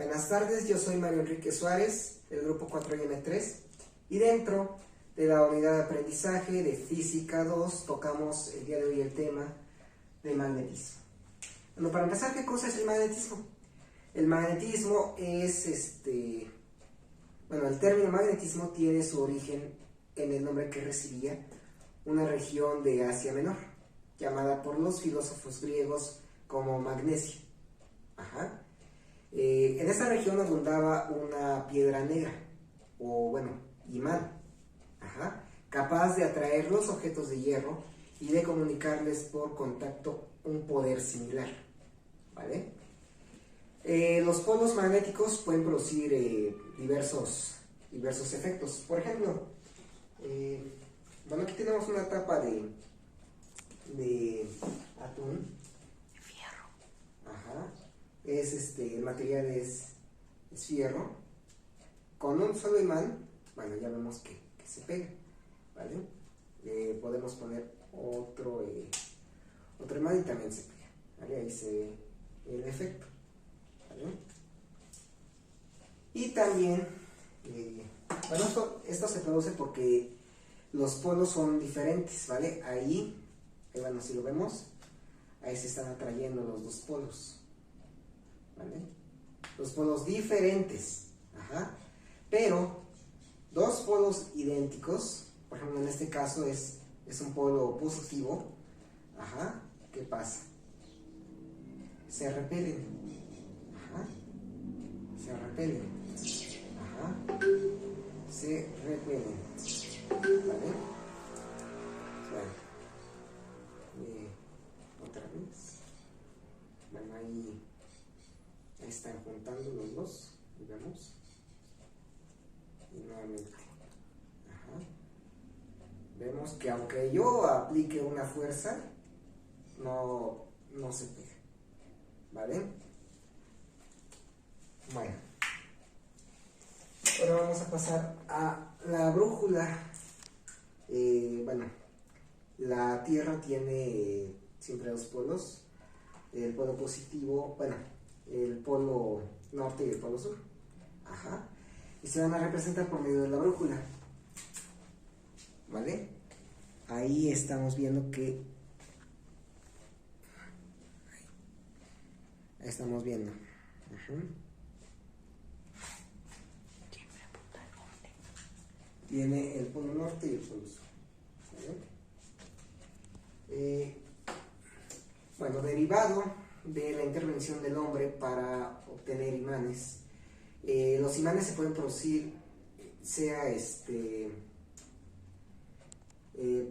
Buenas tardes, yo soy Mario Enrique Suárez, del grupo 4M3, y dentro de la unidad de aprendizaje de Física 2 tocamos el día de hoy el tema de magnetismo. Bueno, para empezar, ¿qué cosa es el magnetismo? El magnetismo es el término magnetismo tiene su origen en el nombre que recibía una región de Asia Menor, llamada por los filósofos griegos como Magnesia. En esta región abundaba una piedra negra, o imán, capaz de atraer los objetos de hierro y de comunicarles por contacto un poder similar, ¿vale? Los polos magnéticos pueden producir diversos efectos. Por ejemplo, aquí tenemos una tapa de atún. Fierro. El material es fierro. Con un solo imán, ya vemos que se pega, ¿vale? Podemos poner otro imán y también se pega, ¿vale? Ahí se ve el efecto, ¿vale? Y también, esto se produce porque los polos son diferentes, ¿vale? Ahí si lo vemos, ahí se están atrayendo los dos polos, ¿vale? Los polos diferentes, pero dos polos idénticos, por ejemplo en este caso es un polo positivo, ¿qué pasa? Se repelen, se repelen, ¿vale? Otra vez, ahí están juntando los dos y vemos, y nuevamente, vemos que aunque yo aplique una fuerza, no se pega, ¿vale? Ahora vamos a pasar a la brújula. La Tierra tiene siempre dos polos, el polo positivo, el polo norte y el polo sur, y se van a representar por medio de la brújula, ¿vale? Ahí estamos viendo que tiene el polo norte y el polo sur, ¿vale? Derivado de la intervención del hombre para obtener imanes, los imanes se pueden producir sea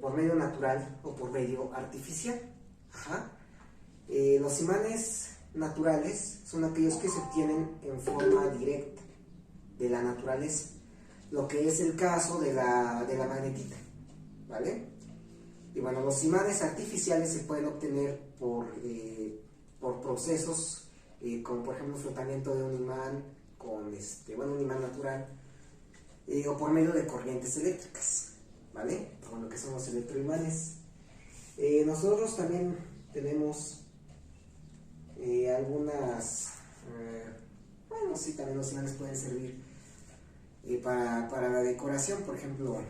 por medio natural o por medio artificial. Los imanes naturales son aquellos que se obtienen en forma directa de la naturaleza, lo que es el caso de la magnetita, ¿vale? Y los imanes artificiales se pueden obtener por procesos como por ejemplo el frotamiento de un imán con un imán natural, o por medio de corrientes eléctricas, ¿vale? Lo que son los electroimanes. Nosotros también tenemos algunas, también los imanes pueden servir para la decoración. Por ejemplo,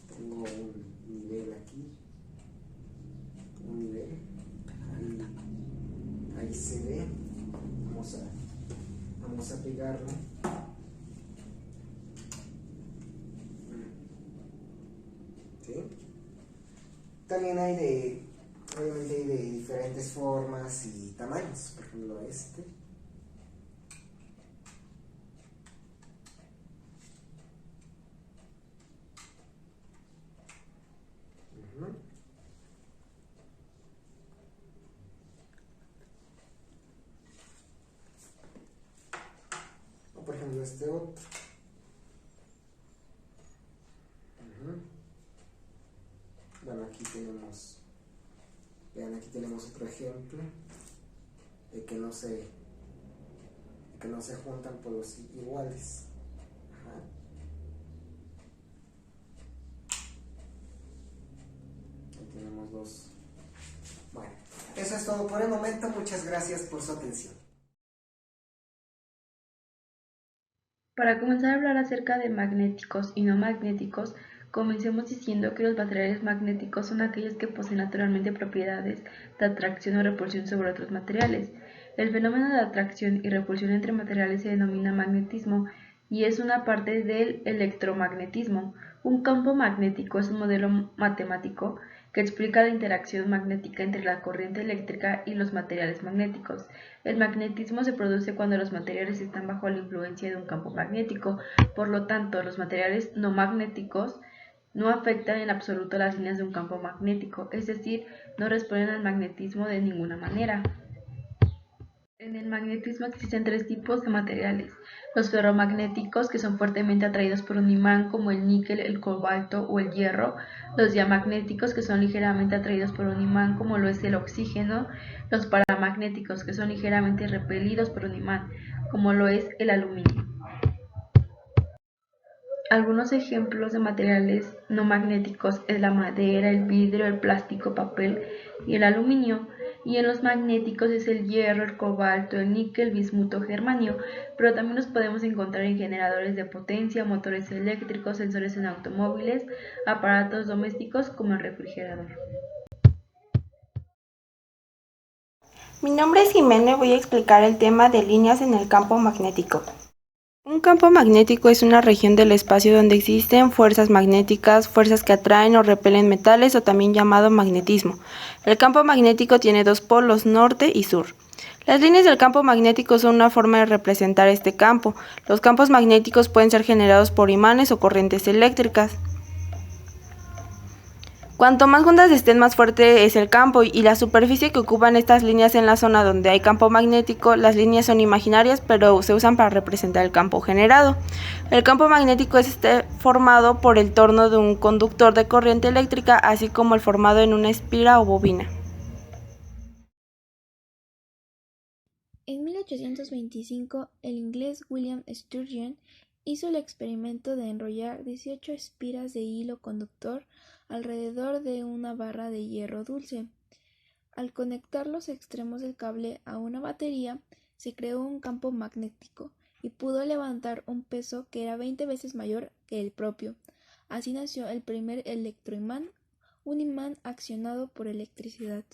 tengo un nivel aquí, ahí se ve, vamos a pegarlo, ¿sí? También obviamente hay de diferentes formas y tamaños, por ejemplo o por ejemplo este otro. Aquí tenemos otro ejemplo de que no se juntan polos iguales. Aquí tenemos dos. Eso es todo por el momento. Muchas gracias por su atención. Para comenzar a hablar acerca de magnéticos y no magnéticos, comencemos diciendo que los materiales magnéticos son aquellos que poseen naturalmente propiedades de atracción o repulsión sobre otros materiales. El fenómeno de atracción y repulsión entre materiales se denomina magnetismo y es una parte del electromagnetismo. Un campo magnético es un modelo matemático que explica la interacción magnética entre la corriente eléctrica y los materiales magnéticos. El magnetismo se produce cuando los materiales están bajo la influencia de un campo magnético, por lo tanto, los materiales no magnéticos no afectan en absoluto las líneas de un campo magnético, es decir, no responden al magnetismo de ninguna manera. En el magnetismo existen tres tipos de materiales: los ferromagnéticos, que son fuertemente atraídos por un imán como el níquel, el cobalto o el hierro; los diamagnéticos, que son ligeramente atraídos por un imán como lo es el oxígeno; los paramagnéticos, que son ligeramente repelidos por un imán como lo es el aluminio. Algunos ejemplos de materiales no magnéticos es la madera, el vidrio, el plástico, papel y el aluminio. Y en los magnéticos es el hierro, el cobalto, el níquel, bismuto, germanio, pero también los podemos encontrar en generadores de potencia, motores eléctricos, sensores en automóviles, aparatos domésticos como el refrigerador. Mi nombre es Jimena y voy a explicar el tema de líneas en el campo magnético. Un campo magnético es una región del espacio donde existen fuerzas magnéticas, fuerzas que atraen o repelen metales, o también llamado magnetismo. El campo magnético tiene dos polos, norte y sur. Las líneas del campo magnético son una forma de representar este campo. Los campos magnéticos pueden ser generados por imanes o corrientes eléctricas. Cuanto más juntas estén, más fuerte es el campo, y la superficie que ocupan estas líneas en la zona donde hay campo magnético. Las líneas son imaginarias, pero se usan para representar el campo generado. El campo magnético es formado por el torno de un conductor de corriente eléctrica, así como el formado en una espira o bobina. En 1825, el inglés William Sturgeon hizo el experimento de enrollar 18 espiras de hilo conductor alrededor de una barra de hierro dulce. Al conectar los extremos del cable a una batería, se creó un campo magnético y pudo levantar un peso que era 20 veces mayor que el propio. Así nació el primer electroimán, un imán accionado por electricidad.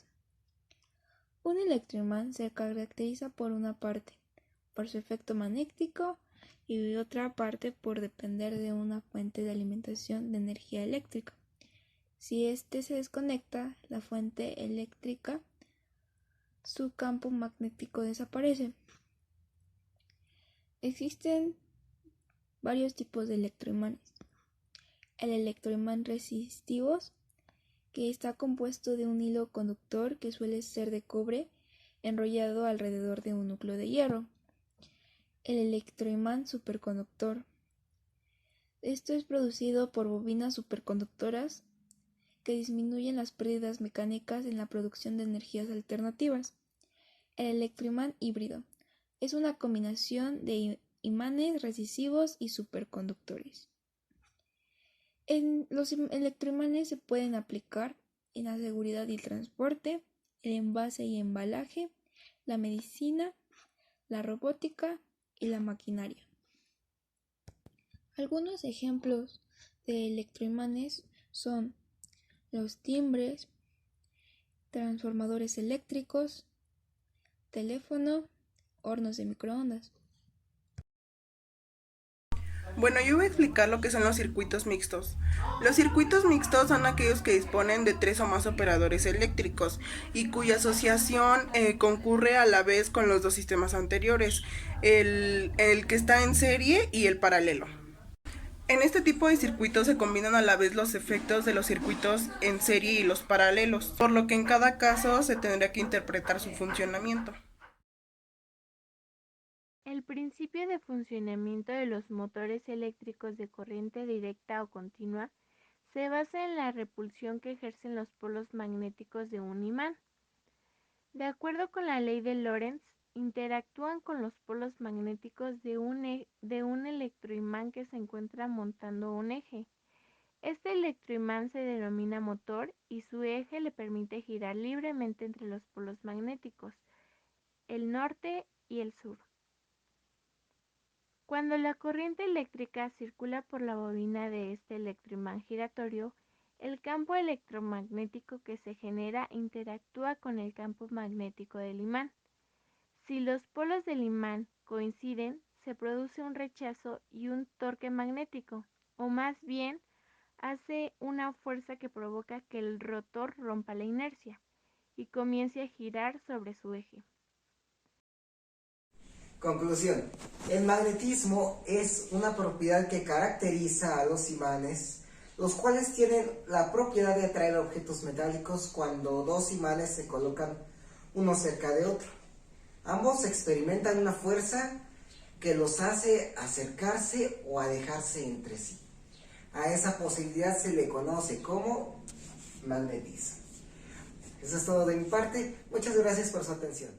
Un electroimán se caracteriza por una parte, por su efecto magnético, y otra parte por depender de una fuente de alimentación de energía eléctrica. Si éste se desconecta, la fuente eléctrica, su campo magnético desaparece. Existen varios tipos de electroimanes. El electroimán resistivo, que está compuesto de un hilo conductor que suele ser de cobre enrollado alrededor de un núcleo de hierro. El electroimán superconductor. Esto es producido por bobinas superconductoras que disminuyen las pérdidas mecánicas en la producción de energías alternativas. El electroimán híbrido es una combinación de imanes resistivos y superconductores. Los electroimanes se pueden aplicar en la seguridad y el transporte, el envase y embalaje, la medicina, la robótica y la maquinaria. Algunos ejemplos de electroimanes son los timbres, transformadores eléctricos, teléfono, hornos de microondas. Bueno, yo voy a explicar lo que son los circuitos mixtos. Los circuitos mixtos son aquellos que disponen de tres o más operadores eléctricos y cuya asociación concurre a la vez con los dos sistemas anteriores, el que está en serie y el paralelo. En este tipo de circuitos se combinan a la vez los efectos de los circuitos en serie y los paralelos, por lo que en cada caso se tendrá que interpretar su funcionamiento. El principio de funcionamiento de los motores eléctricos de corriente directa o continua se basa en la repulsión que ejercen los polos magnéticos de un imán. De acuerdo con la ley de Lorentz, interactúan con los polos magnéticos de un electroimán que se encuentra montando un eje. Este electroimán se denomina motor y su eje le permite girar libremente entre los polos magnéticos, el norte y el sur. Cuando la corriente eléctrica circula por la bobina de este electroimán giratorio, el campo electromagnético que se genera interactúa con el campo magnético del imán. Si los polos del imán coinciden, se produce un rechazo y un torque magnético, o más bien, hace una fuerza que provoca que el rotor rompa la inercia y comience a girar sobre su eje. Conclusión. El magnetismo es una propiedad que caracteriza a los imanes, los cuales tienen la propiedad de atraer objetos metálicos cuando dos imanes se colocan uno cerca de otro. Ambos experimentan una fuerza que los hace acercarse o alejarse entre sí. A esa posibilidad se le conoce como magnetismo. Eso es todo de mi parte. Muchas gracias por su atención.